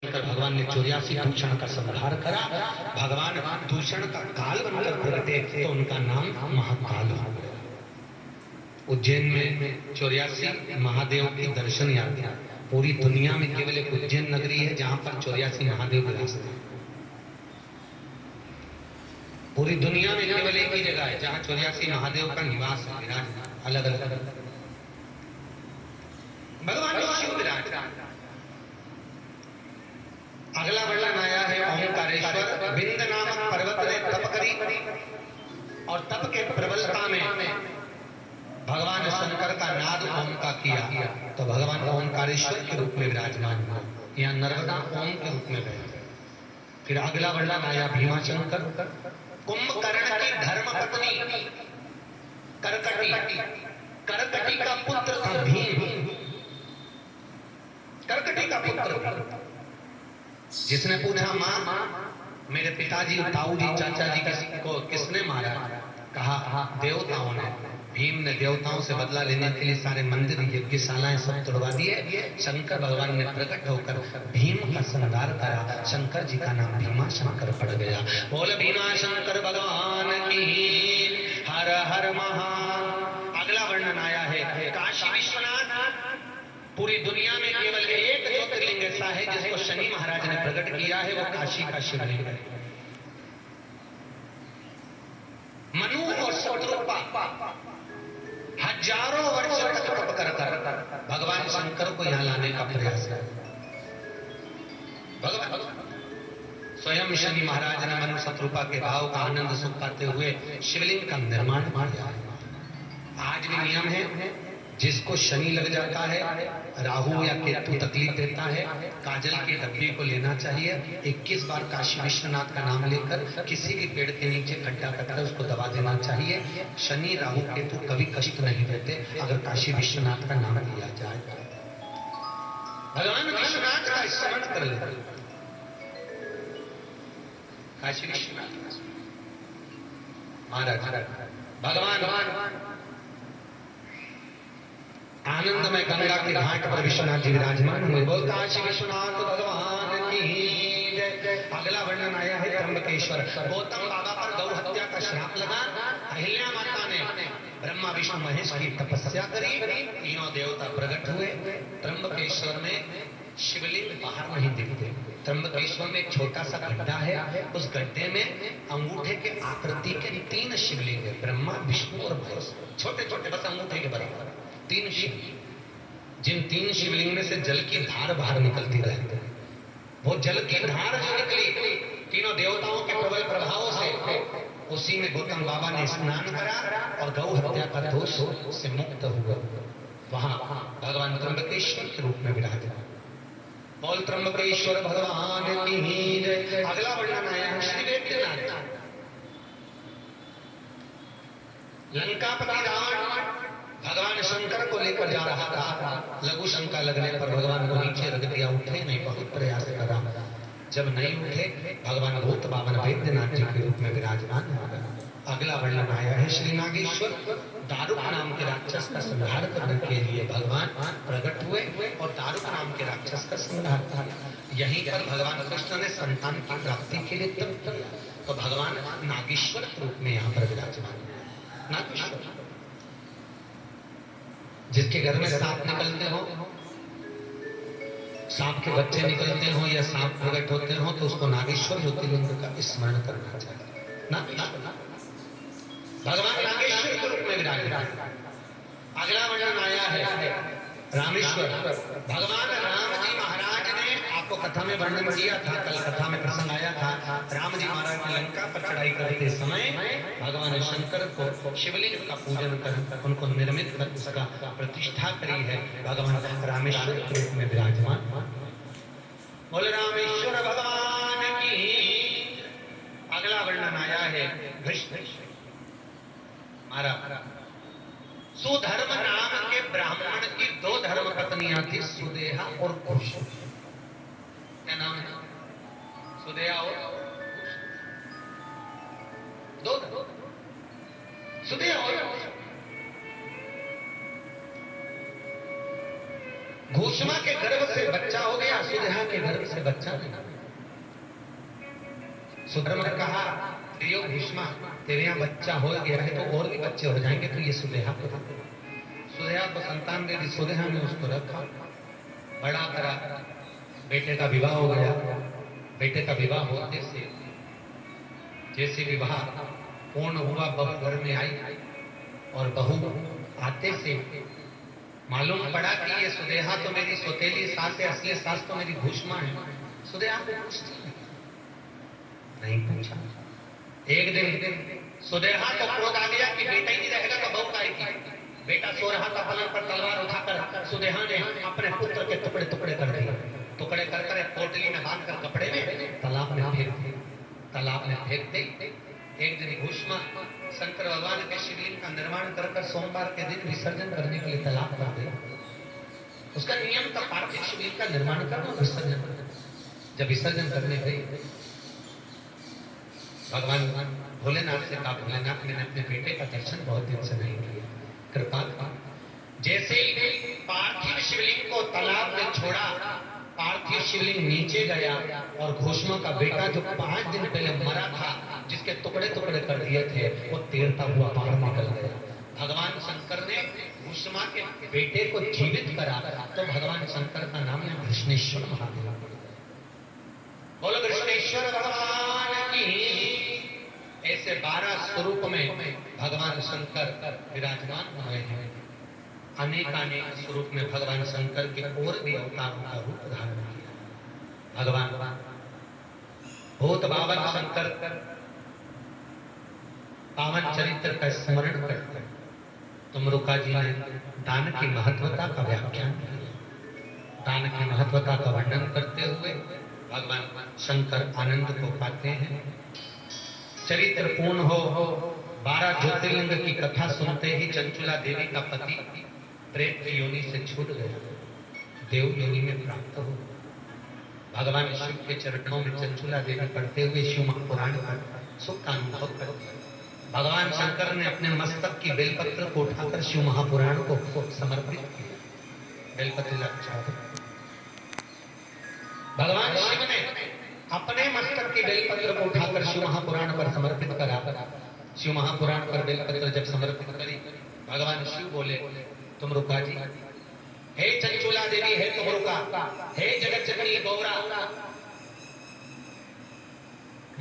भगवान ने 84 दूषण का संहार करा। भगवान दूषण का काल बनकर प्रगटे तो उनका नाम महाकाल हो गया। उज्जैन में 84 महादेव की दर्शन यात्रा। पूरी दुनिया में केवल एक उज्जैन नगरी है जहां पर 84 महादेव विराजते हैं। पूरी दुनिया में केवल एक ही जगह है जहां 84 महादेव का निवास है, विराज अलग अलग। भगवान शिव विराज। अगला वर्णन आया है ओंकारेश्वर। बिंद नामक पर्वत ने तप करी और तप के प्रबलता में भगवान शंकर का नाद ओम का किया तो भगवान ओंकारेश्वर के रूप में विराजमान हुआ। यहाँ नर्मदा ओम के रूप में बैठे। फिर अगला वर्णन आया भीमाशंकर। कुंभकर्ण की धर्म पत्नी करकटी, करकटी का पुत्र था भीम। करकटी का पुत्र जिसने पूछा मां मेरे पिताजी, ताऊजी, चाचा जी को किसने मारा? कहा देवताओं ने। भीम ने देवताओं से बदला लेने के लिए सारे मंदिर, यज्ञशालाएं सब तोड़वा दिए। शंकर भगवान ने प्रकट होकर भीम का संहार करा। शंकर जी का नाम भीमा शंकर पड़ गया। बोल भीमा शंकर भगवान की हर हर महा। अगला वर्णन आया है काशी विश्वनाथ। पूरी दुनिया में केवल एक ज्योतिर्लिंग ऐसा है जिसको शनि महाराज ने प्रकट किया है, वो काशी का शिवलिंग है। मनु और शत्रुपा हजारों वर्ष तक तप कर भगवान शंकर को यहां लाने का प्रयास किया। भगवान स्वयं शनि महाराज ने मनु शत्रुपा के भाव का आनंद सुख पाते हुए शिवलिंग का निर्माण किया। आज भी नियम है, जिसको शनि लग जाता है, राहु या केतु तकलीफ देता है, काजल की डब्बी को लेना चाहिए। 21 बार काशी विश्वनाथ का नाम लेकर किसी भी पेड़ के नीचे खड्डा करके उसको दबा देना चाहिए। शनि राहु केतु कभी कष्ट नहीं देते अगर काशी विश्वनाथ का नाम लिया जाए। भगवान विश्वनाथ का स्मरण कर ले। काशी विश्वनाथ महाराज भगवान आनंदमय गंगा के घाट पर विश्वनाथ जी विराजमान हुए। बोल काशी विश्वनाथ भगवान की जय। अगला वर्णन आया है त्र्यंबकेश्वर। गौतम बाबा पर गौ हत्या का श्राप लगा। अहिल्या माता ने ब्रह्मा विष्णु महेश की तपस्या करी। तीनों देवता प्रकट हुए। त्र्यंबकेश्वर में शिवलिंग बाहर नहीं दिखते। त्र्यंबकेश्वर में एक छोटा सा गड्ढा है, उस गड्ढे में अंगूठे के आकृति के 3 शिवलिंग है, ब्रह्मा विष्णु और महेश। छोटे छोटे बस अंगूठे के बराबर 3 शिव। जिन 3 शिवलिंग में से जल की धार बाहर निकलती रहती। वो जल की धार जो निकली तीनों देवताओं के प्रबल प्रभाव से, उसी में गौतम बाबा ने स्नान करा और गौ हत्या का दोष से मुक्त हुआ। वहां भगवान त्र्यंबकेश्वर के रूप में विराजमान। बोल त्र्यंबकेश्वर भगवान की जय। अगला वर्णन आया है श्री वेद्यनाथ। लंकापति रावण भगवान शंकर को लेकर जा रहा था। लघु शंका लगने पर भगवान को नीचे रख दिया। उठे नहीं, बहुत प्रयास करा। जब नहीं उठे भगवान भूत बावन वैद्यनाथ जी के रूप में विराजमान हो गए। अगला वर्णन आया है श्री नागेश्वर। दारुक नाम के राक्षस का संहार करने के लिए भगवान प्रकट हुए और दारुक नाम के राक्षस का संहार किया। यहीं पर भगवान कृष्ण ने संतान की प्राप्ति के लिए तप किया तो भगवान नागेश्वर के रूप में यहाँ पर विराजमान हुए। नागेश्वर जिसके घर में सांप निकलते हो, सांप के बच्चे निकलते हो या सांप प्रकट होते हो तो उसको नागेश्वर ज्योतिर्लिंग का स्मरण करना चाहिए। भगवान नागेश्वर के रूप में विराजमान। अगला वर्णन आया है रामेश्वर। भगवान राम जी महाराज ने आपको कथा में वर्णन किया था, कल कथा में प्रसंग आया था। राम जी महाराज ने लंका पर चढ़ाई करते समय भगवान शंकर को शिवलिंग का पूजन कर उनको निर्मित कर उसका प्रतिष्ठा करी है। भगवान रामेश्वर के रूप में विराजमान। बोल रामेश्वर भगवान की। अगला वर्णन आया है भीष्म महाराज। सुधर्म नाम के ब्राह्मण की 2 धर्म पत्नियां थी, सुदेहा और कुश। क्या नाम है? सुदेहा और दो सुदेहा और भूषमा के गर्भ से बच्चा हो गया, सुदेहा के गर्भ से बच्चा नहीं। सुधर्मा ने कहा, प्रियो भूषमा, तेरे यहाँ बच्चा हो गया है तो और भी बच्चे हो जाएंगे, तो ये सुदेहा को दे। सुदेहा को संतान दे दी। सुदेहा ने उसको रखा, बड़ा करा, बेटे का विवाह हो गया। बेटे का विवाह होते से जैसे विवाह पूर्ण हुआ, बहू घर में आई और बहू आते से मालूम पड़ा कि ये सुदेहा तो मेरी सौतेली सास है, असली सास तो मेरी भूषमा है। सुदेहा को पूछती नहीं पूछा। एक दिन सुदेहा को क्रोध आ गया कि बेटा ही नहीं रहेगा तो बहू आएगी। बेटा सो रहा था पलंग पर, तलवार उठाकर सुदेहा ने अपने पुत्र के टुकड़े टुकड़े कर दिए। टुकड़े कर कर पोटली में बांध कर कपड़े में तालाब में फेंक दी। तालाब में फेंक दी। एक दिन भूषमा शंकर भगवान के शिवलिंग का निर्माण कर सोमवार के दिन विसर्जन करने के लिए तालाब कर गया। उसका नियम था पार्थिव शिवलिंग का निर्माण करना, विसर्जन करना। जब विसर्जन करने गई, भगवान भोलेनाथ से कहा, भोलेनाथ, मैंने अपने बेटे का दर्शन बहुत दिन से नहीं किया, कृपा का। जैसे ही पार्थिव शिवलिंग को तालाब में छोड़ा, पार्थिव शिवलिंग नीचे गया और भूषमा का बेटा जो 5 दिन पहले मरा था, जिसके टुकड़े टुकड़े कर दिए थे, वो तैरता हुआ बाहर निकल गया। भगवान शंकर ने भूषमा के बेटे को जीवित करा, तो भगवान शंकर का नाम है कृष्णेश्वर महादेव। बोलो कृष्णेश्वर भगवान की। ऐसे 12 स्वरूप में भगवान शंकर विराजमान हुए हैं। अनेक अनेक स्वरूप में भगवान शंकर के और भी अवतारों का रूप धारण किया। भगवान भूत बावन शंकर पावन चरित्र का स्मरण करते। तुमरुका जी ने दान की महत्वता का व्याख्यान किया। दान की महत्वता का वर्णन करते हुए भगवान शंकर आनंद को पाते हैं। चरित्र पूर्ण हो 12 ज्योतिर्लिंग की कथा सुनते ही चंचुला देवी का पति प्रेत की योनि से छूट गया, देव योनि में प्राप्त हो। भगवान शिव के चरणों में चंचुला देवी पढ़ते हुए शिव महापुराण का सुख का अनुभव करते। भगवान शंकर ने अपने मस्तक की बेलपत्र को उठाकर शिव महापुराण को समर्पित किया। बेलपत्र भगवान शिव ने अपने मस्तक की बेलपत्र को उठाकर शिव महापुराण पर समर्पित करा। शिव महापुराण पर बेलपत्र जब समर्पित करी, भगवान शिव बोले, तुमरुका जी, हे चंचुला देवी, हे तुमरुका, हे जगत जननी गौरा,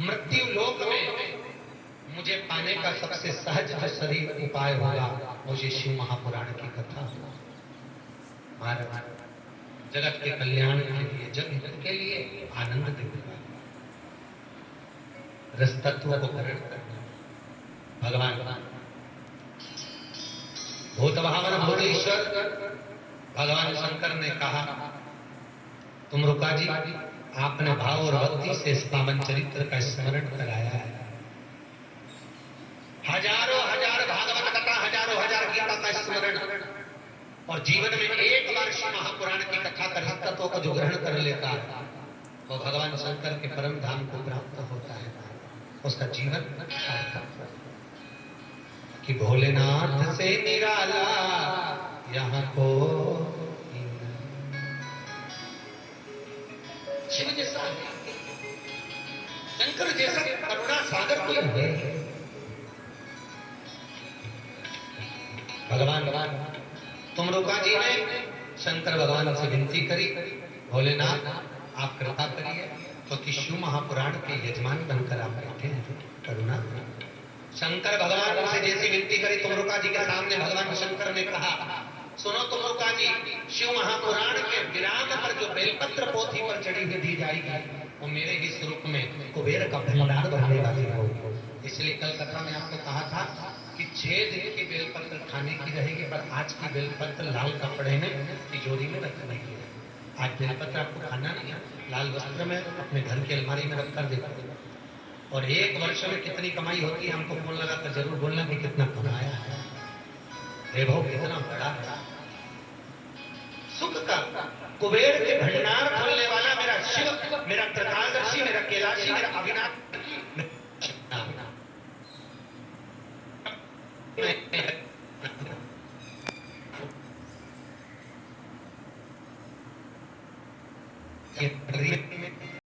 मृत्यु लोक में मुझे पाने का सबसे सहज शरीर उपाय होगा, मुझे शिव महापुराण की कथा। महाराज जगत के कल्याण के लिए, जगत के लिए आनंद देगा, रस तत्व को ग्रहण करना। भगवान भूत भावन भूतेश्वर भगवान शंकर ने कहा, तुमरुका जी, आपने भाव और भक्ति से इस पावन चरित्र का स्मरण कराया है। हजारों हजार भागवत कथा, हजारों हजार गीता का स्मरण, और जीवन में एक बार शिव महापुराण की कथा कर तत्व को जो ग्रहण कर लेता है, वो भगवान शंकर के परम धाम को प्राप्त होता है। उसका जीवन सार्थक है। कि भोलेनाथ से निराला यहाँ को शिव जैसा, शंकर जैसा करुणा सागर कोई है। भगवान तुमरुका जी ने शंकर भगवान से विनती करी, भोलेनाथ आप कृपा करिए, क्योंकि शिव महापुराण के यजमान बनकर आप बैठे हैं, करुणा। शंकर भगवान से जैसी विनती करी, तुमरुका जी के सामने भगवान शंकर ने कहा, सुनो तुमरुका जी, शिव महापुराण के विराम पर जो बेलपत्र पोथी पर चढ़ी हुई दी जाएगी, वो मेरे ही स्वरूप में कुबेर का भंडार भरने वाली हो। इसलिए कल कथा में आपको कहा था कि 6 दिन की बेलपत्र खाने की रहेगी, पर आज की बेलपत्र लाल कपड़े में तिजोरी में रखने की है। आज बेलपत्र आपको खाना नहीं है, लाल वस्त्र में अपने घर की अलमारी में रखकर देखो। और 1 वर्ष में कितनी कमाई होती है, हमको फोन लगाकर जरूर बोलना कि कितना कमाया है, वैभव कितना बड़ा है। सुख का कुबेर के भंडार खोलने वाला मेरा शिव, मेरा त्रिकालदर्शी, मेरा कैलाशी, मेरा अविनाश